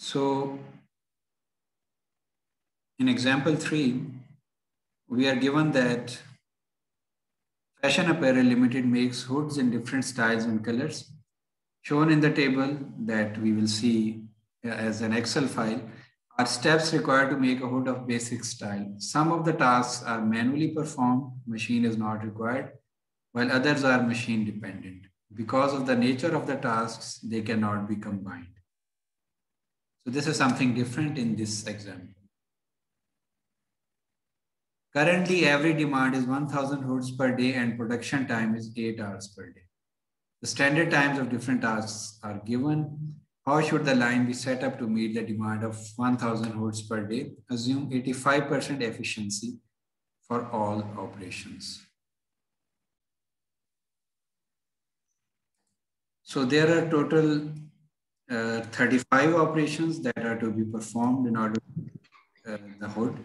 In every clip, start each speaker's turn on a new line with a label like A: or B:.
A: So in example 3, we are given that Fashion Apparel Limited makes hoods in different styles and colors. Shown in the table that we will see as an Excel file are steps required to make a hood of basic style. Some of the tasks are manually performed, machine is not required, while others are machine dependent. Because of the nature of the tasks, they cannot be combined. So this is something different in this example. Currently, every demand is 1000 hoods per day and production time is 8 hours per day. The standard times of different tasks are given. How should the line be set up to meet the demand of 1000 hoods per day? Assume 85% efficiency for all operations. So there are total 35 operations that are to be performed in order to the hood.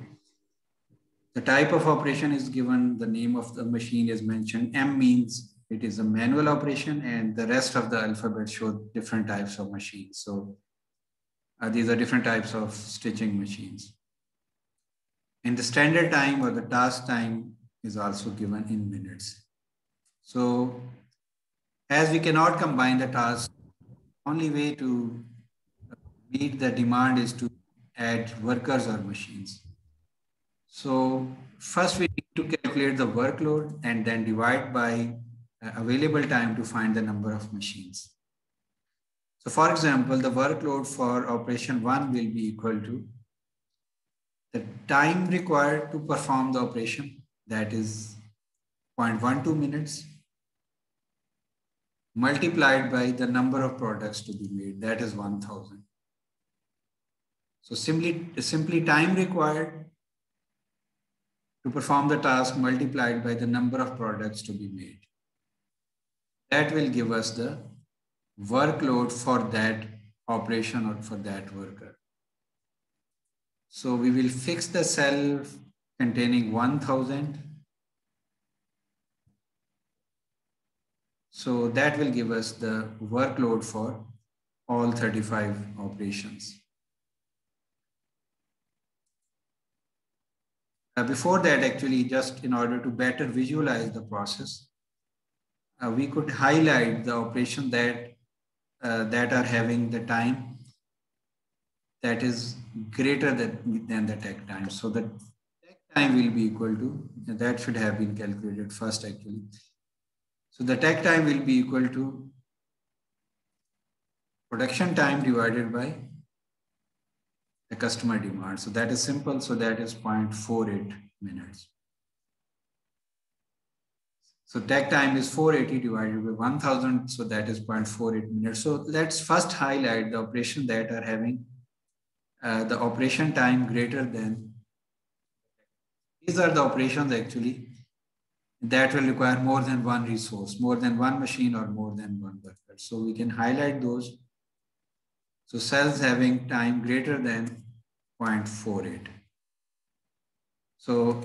A: The type of operation is given, the name of the machine is mentioned. M means it is a manual operation, and the rest of the alphabet show different types of machines. So these are different types of stitching machines. And the standard time or the task time is also given in minutes. So as we cannot combine the tasks, only way to meet the demand is to add workers or machines. So first we need to calculate the workload and then divide by available time to find the number of machines. So for example, the workload for operation 1 will be equal to the time required to perform the operation, that is 0.12 minutes, multiplied by the number of products to be made, that is 1000. So simply time required to perform the task multiplied by the number of products to be made. That will give us the workload for that operation or for that worker. So we will fix the cell containing 1000. So that will give us the workload for all 35 operations. Before that, actually, just in order to better visualize the process, we could highlight the operation that are having the time that is greater than the takt time. So the takt time will be equal to, that should have been calculated first actually. So the takt time will be equal to production time divided by the customer demand. So that is simple. So that is 0.48 minutes. So takt time is 480 divided by 1000. So that is 0.48 minutes. So let's first highlight the operation that are having the operation time greater than. These are the operations actually that will require more than one resource, more than one machine or more than one worker. So we can highlight those. So cells having time greater than 0.48. So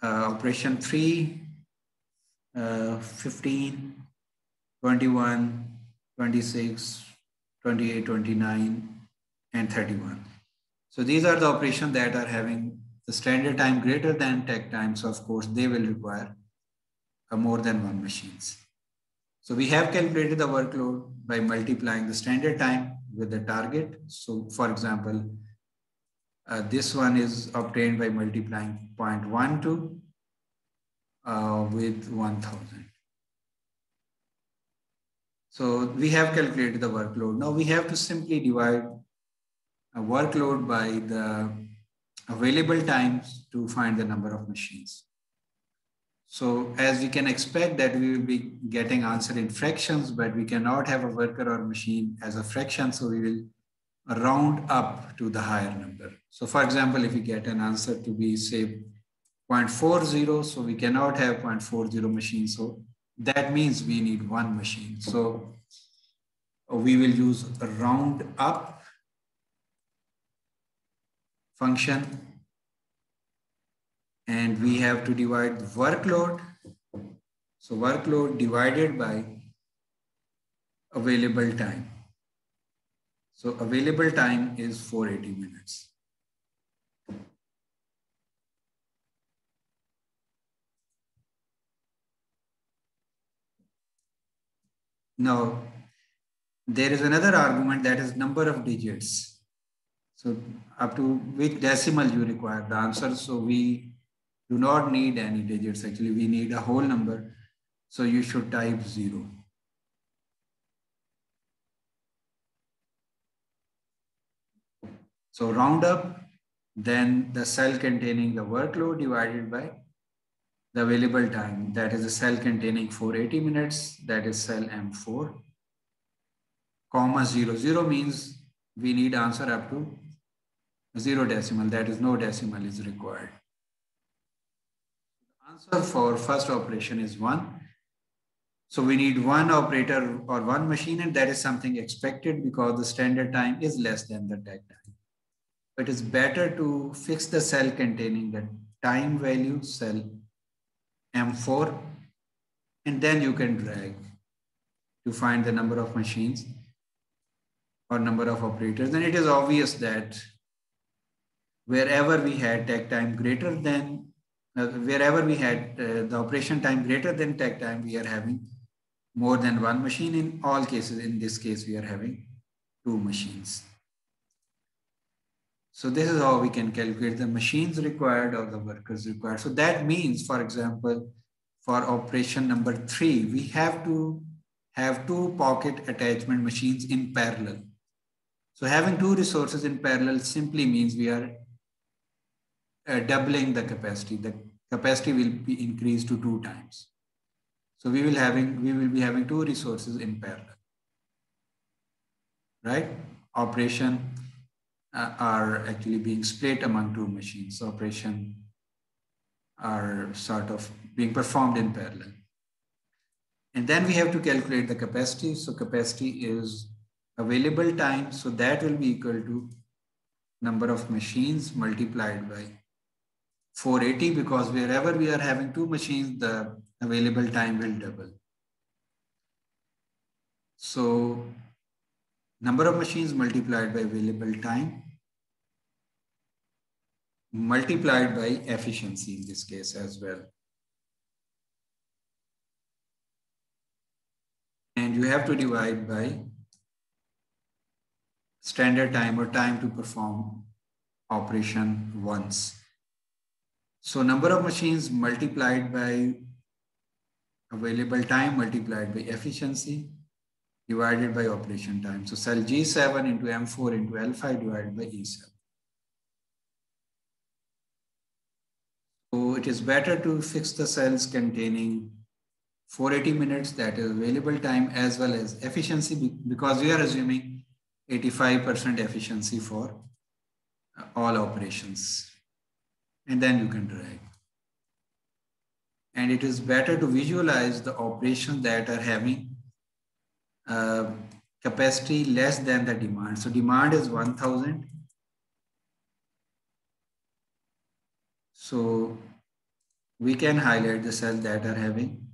A: operation 3, 15, 21, 26, 28, 29, and 31. So these are the operations that are having the standard time greater than takt time. So of course, they will require more than one machines. So we have calculated the workload by multiplying the standard time with the target. So for example, this one is obtained by multiplying 0.12 with 1000. So we have calculated the workload. Now we have to simply divide a workload by the available times to find the number of machines. So as we can expect that we will be getting answer in fractions, but we cannot have a worker or machine as a fraction. So we will round up to the higher number. So for example, if we get an answer to be say 0.40, so we cannot have 0.40 machines. So that means we need one machine. So we will use a round up function, and we have to divide the workload. So workload divided by available time. So available time is 480 minutes. Now, there is another argument, that is number of digits. So up to which decimal you require the answer. So we do not need any digits. Actually, we need a whole number. So you should type 0. So round up, then the cell containing the workload divided by the available time. That is a cell containing 480 minutes. That is cell M4, comma 0. 0 means we need answer up to 0 decimal. That is, no decimal is required. Answer for first operation is 1. So we need one operator or one machine, and that is something expected because the standard time is less than the takt time. It is better to fix the cell containing the time value, cell M4, and then you can drag to find the number of machines or number of operators. And it is obvious that wherever we had takt time greater than, wherever we had the operation time greater than takt time, we are having more than one machine. In all cases, in this case, we are having 2 machines. So this is how we can calculate the machines required or the workers required. So that means, for example, for operation number 3, we have to have 2 pocket attachment machines in parallel. So having 2 resources in parallel simply means we are doubling the capacity. The capacity will be increased to 2 times. So we will be having 2 resources in parallel, right? Operation are actually being split among 2 machines. So operation are sort of being performed in parallel. And then we have to calculate the capacity. So capacity is available time. So that will be equal to number of machines multiplied by 480, because wherever we are having 2 machines, the available time will double. So number of machines multiplied by available time multiplied by efficiency in this case as well. And you have to divide by standard time or time to perform operation once. So number of machines multiplied by available time multiplied by efficiency divided by operation time. So cell G7 into M4 into L5 divided by E7. So it is better to fix the cells containing 480 minutes, that is available time, as well as efficiency, because we are assuming 85% efficiency for all operations. And then you can drag. And it is better to visualize the operations that are having capacity less than the demand. So demand is 1000. So we can highlight the cells that are having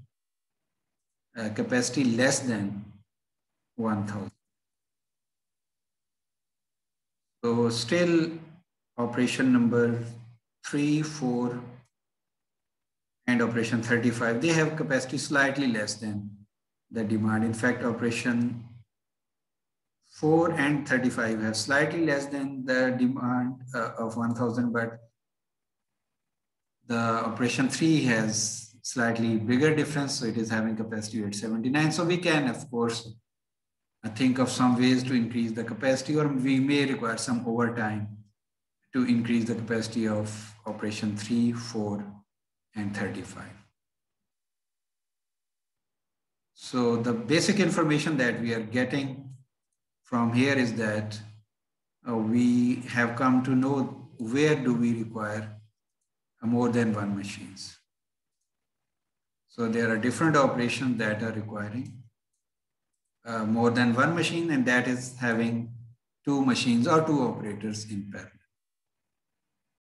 A: capacity less than 1000. So still operation number 3, 4, and operation 35, they have capacity slightly less than the demand. In fact, operation 4 and 35 have slightly less than the demand of 1000, but the operation 3 has slightly bigger difference, so it is having capacity at 79. So we can, of course, think of some ways to increase the capacity, or we may require some overtime to increase the capacity of operation 3, 4, and 35. So the basic information that we are getting from here is that we have come to know where do we require more than one machines. So there are different operations that are requiring more than one machine, and that is having 2 machines or 2 operators in parallel.